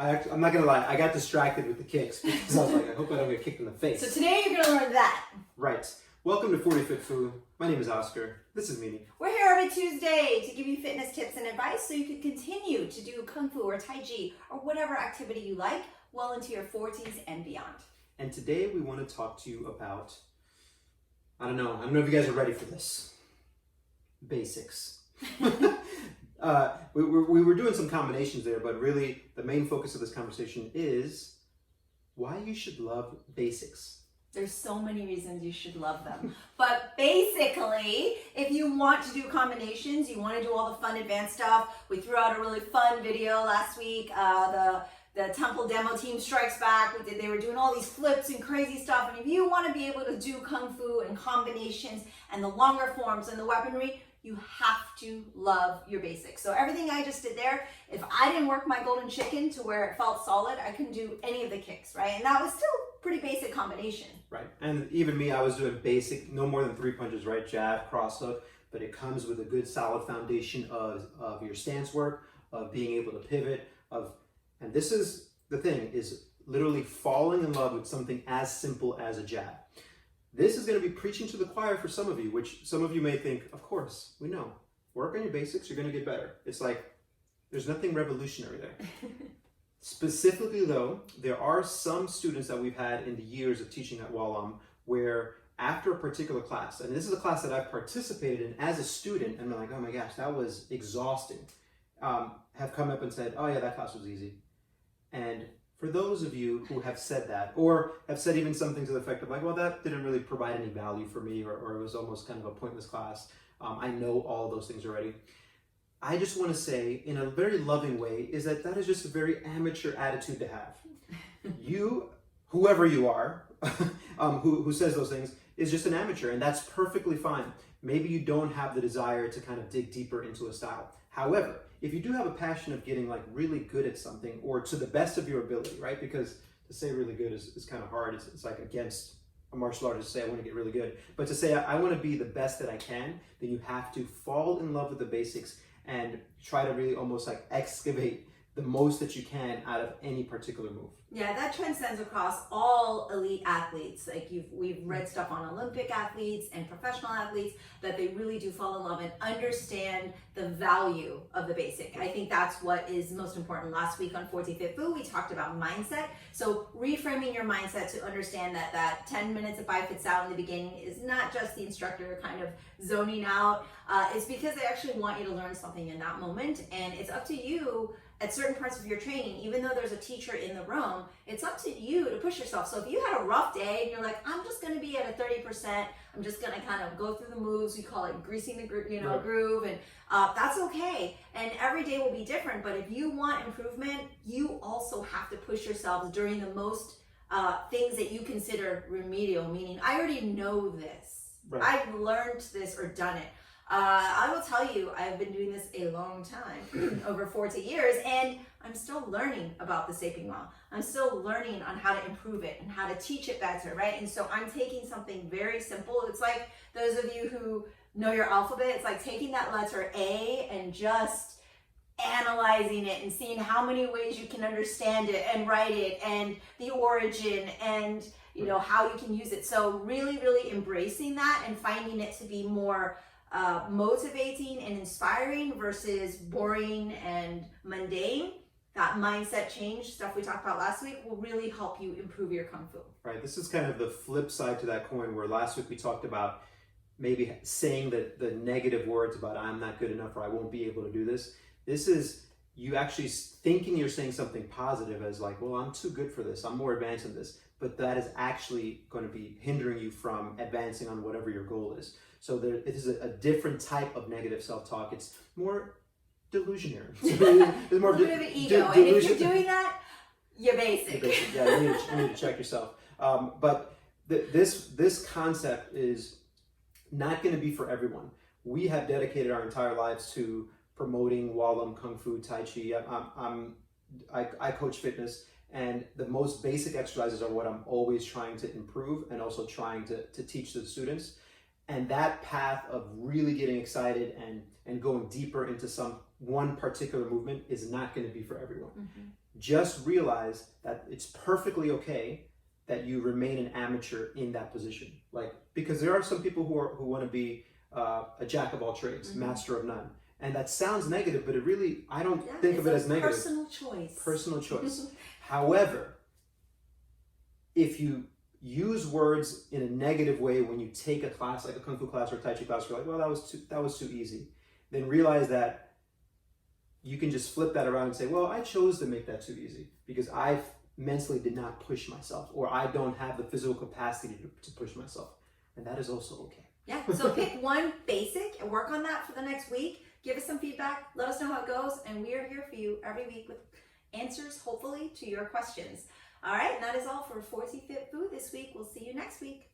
I'm not gonna lie, I got distracted with the kicks because I was like, I hope I don't get kicked in the face. So today you're gonna learn that. Right. Welcome to 40 Fit Fu. My name is Oscar. This is Mimi. We're here every Tuesday to give you fitness tips and advice so you can continue to do Kung Fu or Tai Chi or whatever activity you like well into your 40s and beyond. And today we want to talk to you about, I don't know if you guys are ready for this. Basics. We were doing some combinations there, but really the main focus of this conversation is why you should love basics. There's so many reasons you should love them. But basically, if you want to do combinations, you want to do all the fun advanced stuff. We threw out a really fun video last week. The Temple demo team strikes back. They were doing all these flips and crazy stuff. And if you want to be able to do Kung Fu and combinations and the longer forms and the weaponry, you have to love your basics. So everything I just did there, if I didn't work my golden chicken to where it felt solid, I couldn't do any of the kicks, right? And that was still pretty basic combination. Right. And even me, I was doing basic, no more than 3 punches, right? Jab, cross hook, but it comes with a good solid foundation of your stance work, of being able to pivot, and this is the thing, is literally falling in love with something as simple as a jab. This is going to be preaching to the choir for some of you, which some of you may think, of course, we know. Work on your basics, you're going to get better. It's like, there's nothing revolutionary there. Specifically though, there are some students that we've had in the years of teaching at Wallam where after a particular class, and this is a class that I've participated in as a student, and I'm like, oh my gosh, that was exhausting, have come up and said, oh yeah, that class was easy. And for those of you who have said that, or have said even something to the effect of like, well, that didn't really provide any value for me, or it was almost kind of a pointless class, I know all those things already. I just want to say, in a very loving way, is that is just a very amateur attitude to have. You, whoever you are, who says those things, is just an amateur, and that's perfectly fine. Maybe you don't have the desire to kind of dig deeper into a style. However, if you do have a passion of getting like really good at something, or to the best of your ability, right? Because to say really good is kind of hard. It's like against a martial artist to say I want to get really good. But to say I want to be the best that I can, then you have to fall in love with the basics and try to really almost like excavate the most that you can out of any particular move. Yeah, that transcends across all elite athletes. Like we've read stuff on Olympic athletes and professional athletes that they really do fall in love and understand the value of the basic. I think that's what is most important. Last week on 40 Fit Fu, we talked about mindset. So reframing your mindset to understand that 10 minutes of 5 fits out in the beginning is not just the instructor kind of zoning out. It's because they actually want you to learn something in that moment, and it's up to you at certain parts of your training, even though there's a teacher in the room, it's up to you to push yourself. So if you had a rough day and you're like, I'm just going to be at a 30%, I'm just going to kind of go through the moves, we call it greasing the groove, and that's okay. And every day will be different, but if you want improvement, you also have to push yourselves during the most things that you consider remedial, meaning I already know this. Right. I've learned this or done it. I will tell you, I've been doing this a long time, over 40 years, and I'm still learning about the Saping Ma. I'm still learning on how to improve it and how to teach it better, right? And so I'm taking something very simple. It's like those of you who know your alphabet, it's like taking that letter A and just analyzing it and seeing how many ways you can understand it and write it and the origin and how you can use it. So really, really embracing that and finding it to be more motivating and inspiring versus boring and mundane. That mindset change stuff we talked about last week will really help you improve your Kung Fu. Right. This is kind of the flip side to that coin, where last week we talked about maybe saying the negative words about I'm not good enough or I won't be able to do this. This is you actually thinking you're saying something positive as like, well, I'm too good for this, I'm more advanced in this, but that is actually going to be hindering you from advancing on whatever your goal is. So it is a different type of negative self-talk. It's more delusionary. It's more a little bit of an ego. And if you're doing that, you're basic. Yeah, you need to check yourself. But this concept is not going to be for everyone. We have dedicated our entire lives to promoting Wallam, Kung Fu, Tai Chi. I coach fitness, and the most basic exercises are what I'm always trying to improve and also trying to teach the students. And that path of really getting excited and going deeper into some one particular movement is not going to be for everyone. Just realize that it's perfectly okay that you remain an amateur in that position. Like, because there are some people who want to be a jack of all trades, master of none. And that sounds negative, but it really, I don't think of it as negative. Personal choice. Personal choice. However, if you use words in a negative way when you take a class like a Kung Fu class or Tai Chi class, you're like, well, that was too easy. Then realize that you can just flip that around and say, well, I chose to make that too easy because I mentally did not push myself, or I don't have the physical capacity to push myself. And that is also okay. Yeah, so pick one basic and work on that for the next week. Give us some feedback, let us know how it goes, and we are here for you every week with answers, hopefully, to your questions. All right, and that is all for 4C Fit Food this week. We'll see you next week.